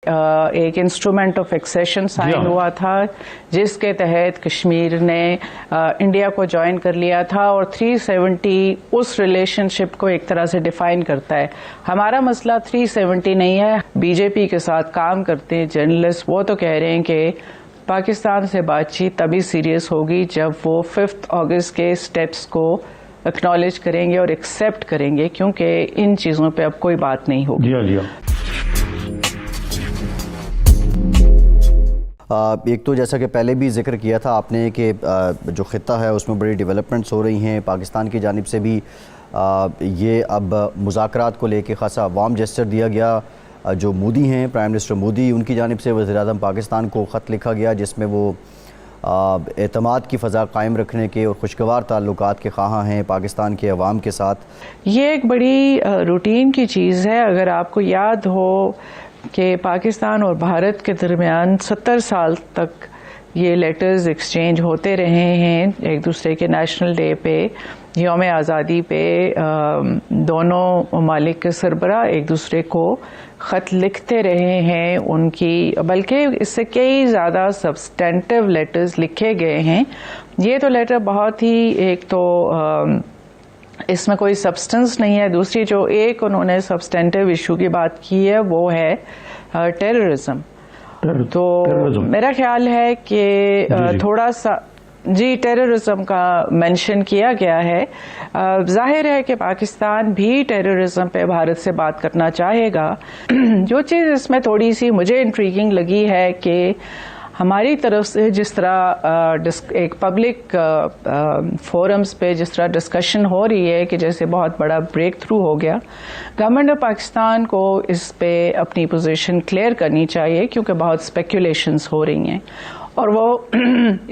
ایک instrument of accession sign ہوا تھا جس کے تحت کشمیر نے انڈیا کو جوائن کر لیا تھا، اور 370 اس ریلیشن شپ کو ایک طرح سے ڈیفائن کرتا ہے. ہمارا مسئلہ 370 نہیں ہے. بی جے پی کے ساتھ کام کرتے ہیں جرنلسٹ، وہ تو کہہ رہے ہیں کہ پاکستان سے بات چیت تبھی سیریس ہوگی جب وہ 5 اگست کے سٹیپس کو اکنالج کریں گے اور ایکسیپٹ کریں گے، کیونکہ ان چیزوں پہ اب کوئی بات نہیں ہوگی. ایک تو جیسا کہ پہلے بھی ذکر کیا تھا آپ نے کہ جو خطہ ہے اس میں بڑی ڈیولپمنٹس ہو رہی ہیں. پاکستان کی جانب سے بھی یہ اب مذاکرات کو لے کے خاصا وارم جیسچر دیا گیا. جو مودی ہیں، پرائم منسٹر مودی، ان کی جانب سے وزیر اعظم پاکستان کو خط لکھا گیا جس میں وہ اعتماد کی فضا قائم رکھنے کے اور خوشگوار تعلقات کے خواہاں ہیں پاکستان کے عوام کے ساتھ. یہ ایک بڑی روٹین کی چیز ہے. اگر آپ کو یاد ہو کہ پاکستان اور بھارت کے درمیان 70 سال تک یہ لیٹرز ایکسچینج ہوتے رہے ہیں. ایک دوسرے کے نیشنل ڈے پہ، یوم آزادی پہ دونوں ممالک کے سربراہ ایک دوسرے کو خط لکھتے رہے ہیں. ان کی بلکہ اس سے کئی زیادہ سبسٹینٹیو لیٹرز لکھے گئے ہیں. یہ تو لیٹر بہت ہی، ایک تو اس میں کوئی سبسٹنس نہیں ہے. دوسری جو ایک انہوں نے سبسٹینٹیو ایشو کی بات کی ہے وہ ہے ٹیررزم. تو میرا خیال ہے کہ تھوڑا سا ٹیررزم کا مینشن کیا گیا ہے. ظاہر ہے کہ پاکستان بھی ٹیررزم پہ بھارت سے بات کرنا چاہے گا. جو چیز اس میں تھوڑی سی مجھے انٹریگنگ لگی ہے کہ ہماری طرف سے جس طرح ایک پبلک فورمز پہ جس طرح ڈسکشن ہو رہی ہے کہ جیسے بہت بڑا بریک تھرو ہو گیا، گورنمنٹ آف پاکستان کو اس پہ اپنی پوزیشن کلیئر کرنی چاہیے، کیونکہ بہت اسپیکولیشنز ہو رہی ہیں. اور وہ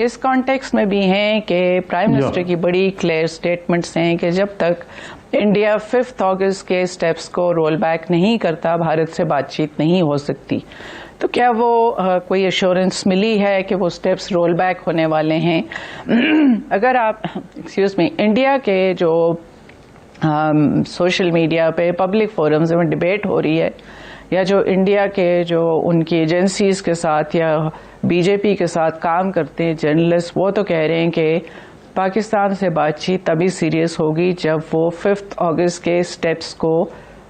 اس کانٹیکسٹ میں بھی ہیں کہ پرائم منسٹر کی بڑی کلیئر سٹیٹمنٹس ہیں کہ جب تک انڈیا 5 اگست کے سٹیپس کو رول بیک نہیں کرتا، بھارت سے بات چیت نہیں ہو سکتی. تو کیا وہ کوئی ایشورنس ملی ہے کہ وہ سٹیپس رول بیک ہونے والے ہیں؟ اگر آپ انڈیا کے جو سوشل میڈیا پہ پبلک فورمز میں ڈبیٹ ہو رہی ہے، یا جو انڈیا کے جو ان کی ایجنسیز کے ساتھ یا بی جے پی کے ساتھ کام کرتے ہیں جرنلسٹ، وہ تو کہہ رہے ہیں کہ پاکستان سے بات چیت تبھی سیریس ہوگی جب وہ 5 اگست کے سٹیپس کو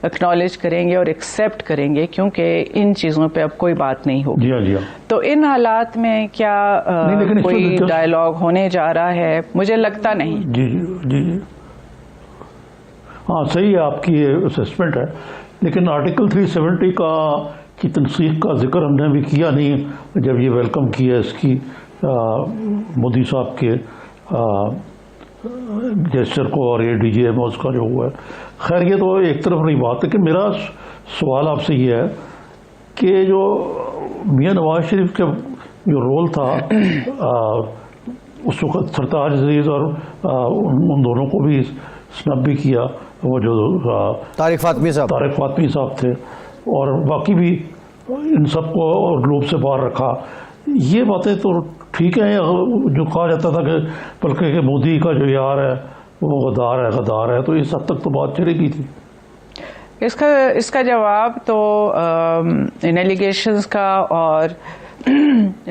اکنالج کریں گے اور ایکسیپٹ کریں گے، کیونکہ ان چیزوں پہ اب کوئی بات نہیں ہوگی. تو ان حالات میں کیا کوئی ڈائلاگ ہونے جا رہا ہے؟ مجھے لگتا نہیں. جی ہاں، صحیح ہے آپ کی اسسمنٹ ہے. لیکن آرٹیکل 370 کی تنسیق کا ذکر ہم نے بھی کیا نہیں جب یہ ویلکم کیا اس کی مودی صاحب کے جیسچر کو، اور یہ ڈی جی ایم اس کا جو ہوا ہے. خیر یہ تو ایک طرف نہیں بات ہے. کہ میرا سوال آپ سے یہ ہے کہ جو میاں نواز شریف کا جو رول تھا اس وقت سرتاج عزیز اور ان دونوں کو بھی سنب بھی کیا، وہ جو طارق فاطمی صاحب تھے، اور باقی بھی ان سب کو گلوب سے باہر رکھا. یہ باتیں تو ٹھیک ہیں. جو کہا جاتا تھا کہ بلکہ کہ مودی کا جو یار ہے وہ غدار ہے، تو اس حد تک تو بات چلے گی تھی. اس کا جواب تو ان ایلیگیشنز کا اور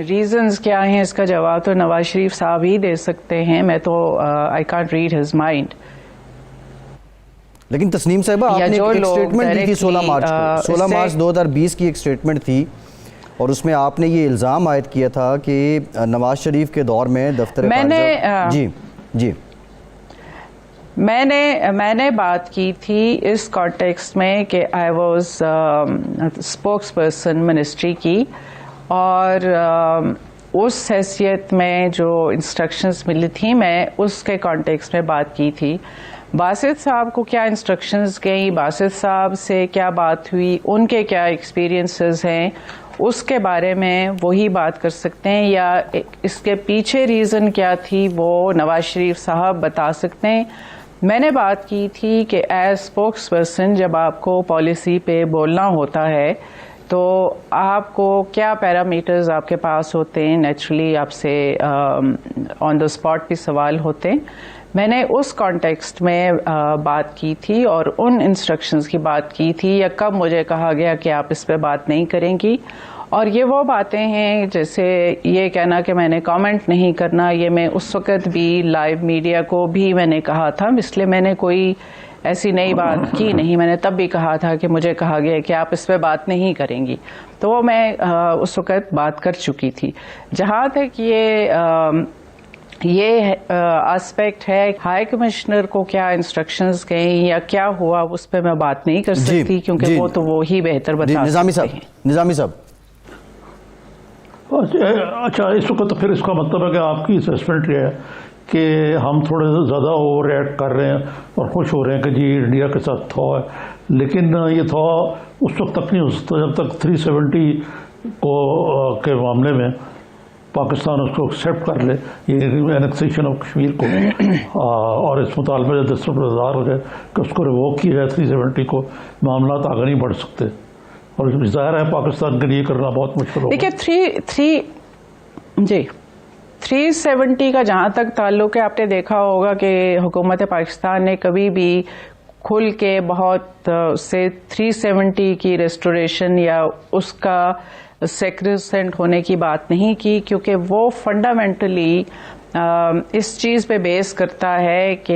ریزنز کیا ہیں، اس کا جواب تو نواز شریف صاحب ہی دے سکتے ہیں. میں تو I can't read his mind. لیکن تسنیم صاحبہ آپ نے ایک سٹیٹمنٹ دی تھی 16 مارچ 2020 کی ایک سٹیٹمنٹ تھی، اور اس میں آپ نے یہ الزام عائد کیا تھا کہ نواز شریف کے دور میں دفتر میں نے بات کی تھی اس کانٹیکسٹ میں کہ I was spokes person ministry کی، اور اس حیثیت میں جو انسٹرکشنز ملی تھی میں اس کے کانٹیکسٹ میں بات کی تھی. باسط صاحب کو کیا انسٹرکشنز گئیں، باسط صاحب سے کیا بات ہوئی، ان کے کیا ایکسپیرینسز ہیں، اس کے بارے میں وہی بات کر سکتے ہیں، یا اس کے پیچھے ریزن کیا تھی وہ نواز شریف صاحب بتا سکتے ہیں. میں نے بات کی تھی کہ ایز اسپوکس پرسن جب آپ کو پالیسی پہ بولنا ہوتا ہے تو آپ کو کیا پیرامیٹرز آپ کے پاس ہوتے ہیں. نیچرلی آپ سے آن دا اسپاٹ بھی سوال ہوتے ہیں. میں نے اس کانٹیکسٹ میں بات کی تھی اور ان انسٹرکشنز کی بات کی تھی، یا کب مجھے کہا گیا کہ آپ اس پہ بات نہیں کریں گی. اور یہ وہ باتیں ہیں جیسے یہ کہنا کہ میں نے کامنٹ نہیں کرنا، یہ میں اس وقت بھی لائیو میڈیا کو بھی میں نے کہا تھا، اس لیے میں نے کوئی ایسی نئی بات کی نہیں. میں نے تب بھی کہا تھا کہ مجھے کہا گیا کہ آپ اس پہ بات نہیں کریں گی، تو وہ میں اس وقت بات کر چکی تھی. جہاں تک یہ آسپیکٹ ہے ہائی کمشنر کو کیا انسٹرکشنز گئیں یا کیا ہوا، اس پہ میں بات نہیں کر سکتی کیونکہ وہ تو وہی بہتر بتا سکتے ہیں. نظامی صاحب، اچھا، اس وقت تو پھر اس کا مطلب ہے کہ آپ کی اسیسمنٹ یہ ہے کہ ہم تھوڑے زیادہ اوور ریئیکٹ کر رہے ہیں اور خوش ہو رہے ہیں کہ جی انڈیا کے ساتھ تھا ہے، لیکن یہ تھا اس وقت تک نہیں ہو سکتا جب تک 370 کے معاملے میں پاکستان اس کو ایکسیپٹ کر لے، یہ اینیکسیشن آف کشمیر کو، اور اس مطالبے سے دستبردار ہو جائے کہ اس کو ریووک کیا جائے 370 کو، معاملات آگے نہیں بڑھ سکتے. اور ظاہر ہے پاکستان کے لیے کرنا بہت مشکل ہوگا. دیکھیے 370 کا جہاں تک تعلق ہے، آپ نے دیکھا ہوگا کہ حکومت پاکستان نے کبھی بھی کھل کے بہت سے 370 کی ریسٹوریشن یا اس کا سیکریسنٹ ہونے کی بات نہیں کی، کیونکہ وہ فنڈامنٹلی اس چیز پہ بیس کرتا ہے کہ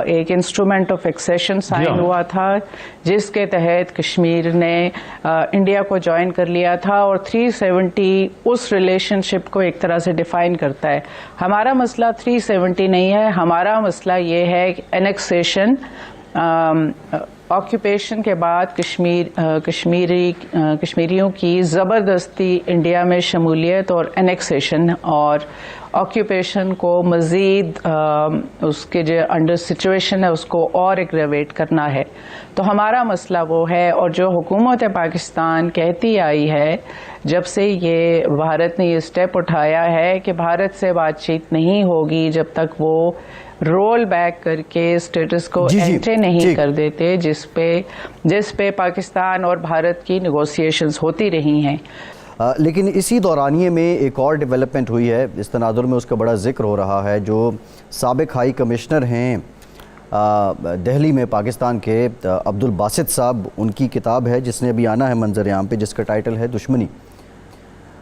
ایک انسٹرومنٹ آف ایکسیشن سائن ہوا تھا جس کے تحت کشمیر نے انڈیا کو جوائن کر لیا تھا، اور 370 اس ریلیشن شپ کو ایک طرح سے ڈیفائن کرتا ہے. ہمارا مسئلہ 370 نہیں ہے، ہمارا مسئلہ یہ ہے کہ اینیکسیشن، آکوپیشن کے بعد کشمیریوں کی زبردستی انڈیا میں شمولیت اور اینیکسیشن اور آکوپیشن کو مزید اس کے جو انڈر سچویشن ہے اس کو اور ایگریویٹ کرنا ہے. تو ہمارا مسئلہ وہ ہے، اور جو حکومت پاکستان کہتی آئی ہے جب سے یہ بھارت نے یہ اسٹیپ اٹھایا ہے کہ بھارت سے بات چیت نہیں ہوگی جب تک وہ رول بیک کر کے اسٹیٹس کو انٹری نہیں کر دیتے، جس پہ پاکستان اور بھارت کی نیگوسیشنز ہوتی رہی ہیں. لیکن اسی دورانیے میں ایک اور ڈیولپمنٹ ہوئی ہے، اس تناظر میں اس کا بڑا ذکر ہو رہا ہے. جو سابق ہائی کمشنر ہیں دہلی میں پاکستان کے، عبد الباسط صاحب، ان کی کتاب ہے جس نے ابھی آنا ہے منظر عام پہ، جس کا ٹائٹل ہے دشمنی.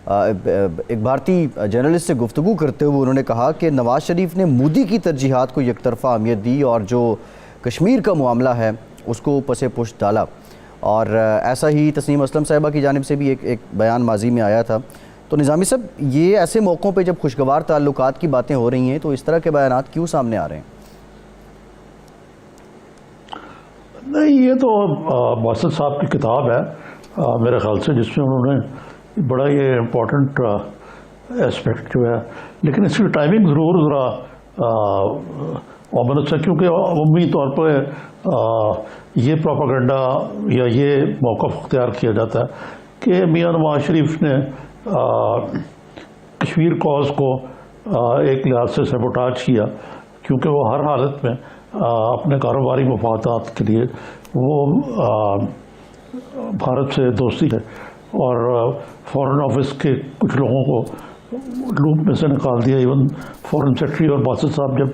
ایک بھارتی جرنلسٹ سے گفتگو کرتے ہوئے انہوں نے کہا کہ نواز شریف نے مودی کی ترجیحات کو یک طرفہ اہمیت دی اور جو کشمیر کا معاملہ ہے اس کو پس پشت ڈالا. اور ایسا ہی تسنیم اسلم صاحبہ کی جانب سے بھی ایک بیان ماضی میں آیا تھا. تو نظامی صاحب، یہ ایسے موقعوں پہ جب خوشگوار تعلقات کی باتیں ہو رہی ہیں تو اس طرح کے بیانات کیوں سامنے آ رہے ہیں؟ نہیں، یہ تو باسط صاحب کی کتاب ہے میرے خیال سے، جس میں انہوں نے بڑا یہ امپورٹنٹ اسپیکٹ جو ہے، لیکن اس کی ٹائمنگ ضرور ذرا اومنس ہے، کیونکہ عمومی طور پہ یہ پروپیگنڈا یا یہ موقف اختیار کیا جاتا ہے کہ میاں نواز شریف نے کشمیر کاز کو ایک لحاظ سے سیبوٹاج کیا، کیونکہ وہ ہر حالت میں اپنے کاروباری مفادات کے لیے وہ بھارت سے دوستی ہے، اور فارن آفس کے کچھ لوگوں کو لوپ میں سے نکال دیا. ایون فارن سیکرٹری اور باسط صاحب جب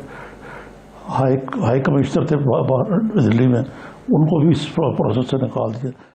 ہائی کمشنر تھے دلی میں، ان کو بھی اس پروسیس سے نکال دیا.